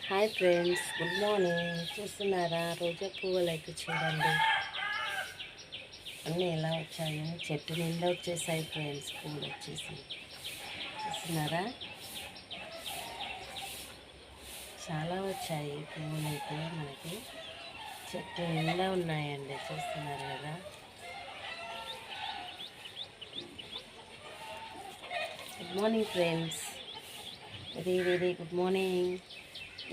Hi friends, good morning. చూస్తున్నారా రోజా పువ్వులు అయితే చూడండి అన్నీ ఎలా వచ్చాయో. చెట్టు నిండా వచ్చేసాయి ఫ్రెండ్స్, పువ్వులు వచ్చేసి చూస్తున్నారా, చాలా వచ్చాయి పువ్వులు అయితే మనకి చెట్టు నిండా ఉన్నాయండి. చూస్తున్నారు కదా. Good morning friends, very very good morning.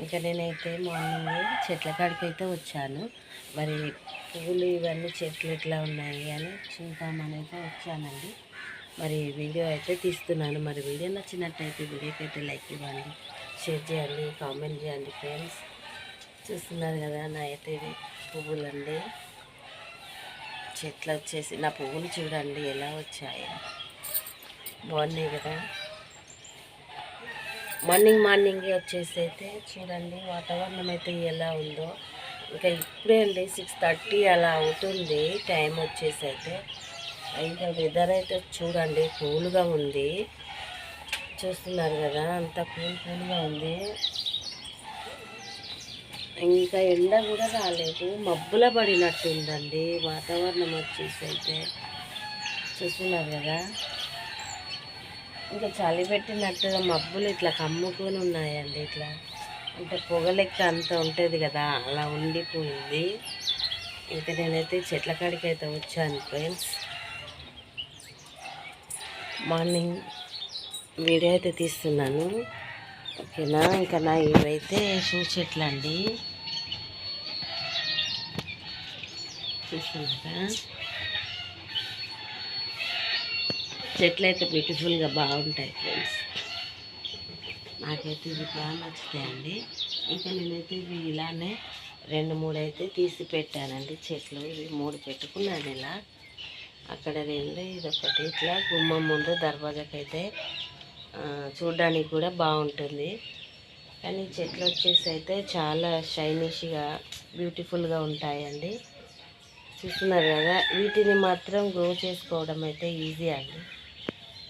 ఇంకా నేనైతే మార్నింగ్ చెట్ల కాడికి అయితే వచ్చాను. మరి పువ్వులు ఇవన్నీ చెట్లు ఎట్లా ఉన్నాయి అని చూద్దామని అయితే వచ్చానండి. మరి వీడియో అయితే తీస్తున్నాను. మరి వీడియో నచ్చినట్టయితే వీడియోకి అయితే లైక్ ఇవ్వండి, షేర్ చేయండి, కామెంట్ చేయండి ఫ్రెండ్స్. చూస్తున్నారు కదా నా అయితే పువ్వులు అండి. చెట్లు వచ్చేసి నా పువ్వులు చూడండి ఎలా వచ్చాయో, బాగున్నాయి కదా. మార్నింగ్ వచ్చేసి అయితే చూడండి వాతావరణం అయితే ఎలా ఉందో. ఇంకా ఇప్పుడే అండి 6:30 అలా అవుతుంది టైం వచ్చేసి అయితే. ఇంకా వెదర్ అయితే చూడండి కూల్గా ఉంది. చూస్తున్నారు కదా, అంత కూల్గా ఉంది. ఇంకా ఎండ కూడా రాలేదు, మబ్బుల పడినట్టు ఉందండి వాతావరణం వచ్చేసి అయితే. చూస్తున్నారు కదా, ఇంకా చలి పెట్టినట్టుగా మబ్బులు ఇట్లా కమ్ముకొని ఉన్నాయండి. ఇట్లా అంటే పొగలెక్క అంత ఉంటుంది కదా, అలా ఉండిపోయింది. ఇంకా నేనైతే చెట్ల కాడికి అయితే వచ్చాను ఫ్రెండ్స్. మార్నింగ్ వీడియో అయితే తీస్తున్నాను, ఓకేనా. ఇంకా నా ఇవైతే షూ చెట్లు అండి, చూస్తున్నారా. చెట్లు అయితే బ్యూటిఫుల్గా బాగుంటాయి ఫ్రెండ్స్. నాకైతే ఇవి బాగా నచ్చుతాయండి. ఇంకా నేనైతే ఇవి ఇలానే 2-3 అయితే తీసి పెట్టానండి చెట్లు. ఇవి 3 పెట్టుకున్నాను ఇలా. అక్కడ 2, ఇదొకటి. ఇట్లా గుమ్మం ముందు దర్వాజాకైతే చూడడానికి కూడా బాగుంటుంది. కానీ చెట్లు వచ్చేసి అయితే చాలా షైనిష్గా బ్యూటిఫుల్గా ఉంటాయండి. చూస్తున్నారు కదా, వీటిని మాత్రం గ్రో చేసుకోవడం అయితే ఈజీ అండి.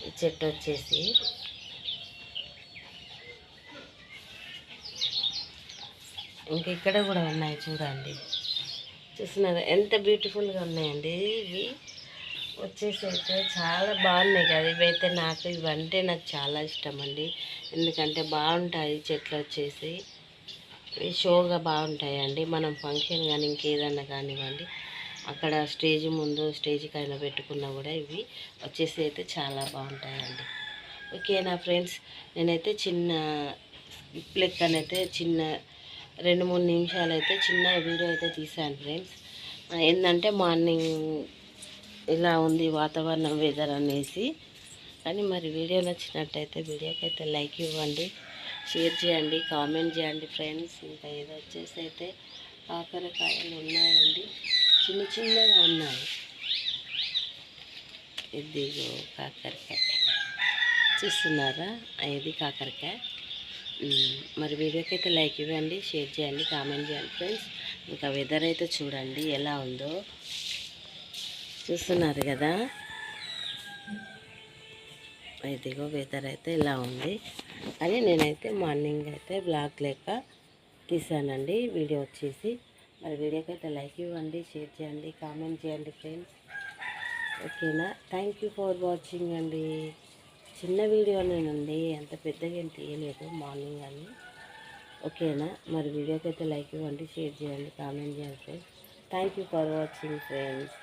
ఈ చెట్టు వచ్చేసి ఇంకా ఇక్కడ కూడా ఉన్నాయి చూడండి. చూస్తున్నారు ఎంత బ్యూటిఫుల్గా ఉన్నాయండి. ఇవి వచ్చేసి అయితే చాలా బాగున్నాయి కదా. ఇవైతే ఇవంటే నాకు చాలా ఇష్టం అండి. ఎందుకంటే బాగుంటాయి చెట్లు వచ్చేసి, షోగా బాగుంటాయండి. మనం ఫంక్షన్ కానీ ఇంకేదన్నా కానివ్వండి, అక్కడ స్టేజ్ ముందు స్టేజ్కి అయినా పెట్టుకున్నా కూడా ఇవి వచ్చేసి అయితే చాలా బాగుంటాయండి. ఓకేనా ఫ్రెండ్స్, నేనైతే చిన్న లెక్కనైతే చిన్న 2-3 నిమిషాలు అయితే చిన్న వీడియో అయితే తీసాను ఫ్రెండ్స్. ఏంటంటే మార్నింగ్ ఇలా ఉంది వాతావరణం, వెదర్ అనేసి. కానీ మరి వీడియో నచ్చినట్టయితే వీడియోకి అయితే లైక్ ఇవ్వండి, షేర్ చేయండి, కామెంట్ చేయండి ఫ్రెండ్స్. ఇంకా ఏదో వచ్చేసి అయితే కాకరకాయలు ఉన్నాయండి, చిన్నగా ఉన్నాయి. ఇదిగో కాకరకాయ, చూస్తున్నారా, ఇది కాకరకాయ. మరి వీడియోకి అయితే లైక్ ఇవ్వండి, షేర్ చేయండి, కామెంట్ చేయండి ఫ్రెండ్స్. ఇంకా వెదర్ అయితే చూడండి ఎలా ఉందో. చూస్తున్నారు కదా, ఇదిగో వెదర్ అయితే ఇలా ఉంది. అని నేనైతే మార్నింగ్ అయితే బ్లాగ్ లెక్క తీసానండి వీడియో వచ్చేసి. మరి వీడియోకి అయితే లైక్ ఇవ్వండి, షేర్ చేయండి, కామెంట్ చేయండి ఫ్రెండ్స్. ఓకేనా. థ్యాంక్ యూ ఫర్ వాచింగ్ అండి. చిన్న వీడియోనేనండి, అంత పెద్దగా ఏం తీయలేదు మార్నింగ్ అని. ఓకేనా. మరి వీడియోకి అయితే లైక్ ఇవ్వండి, షేర్ చేయండి, కామెంట్ చేయండి friends. Thank you for watching friends.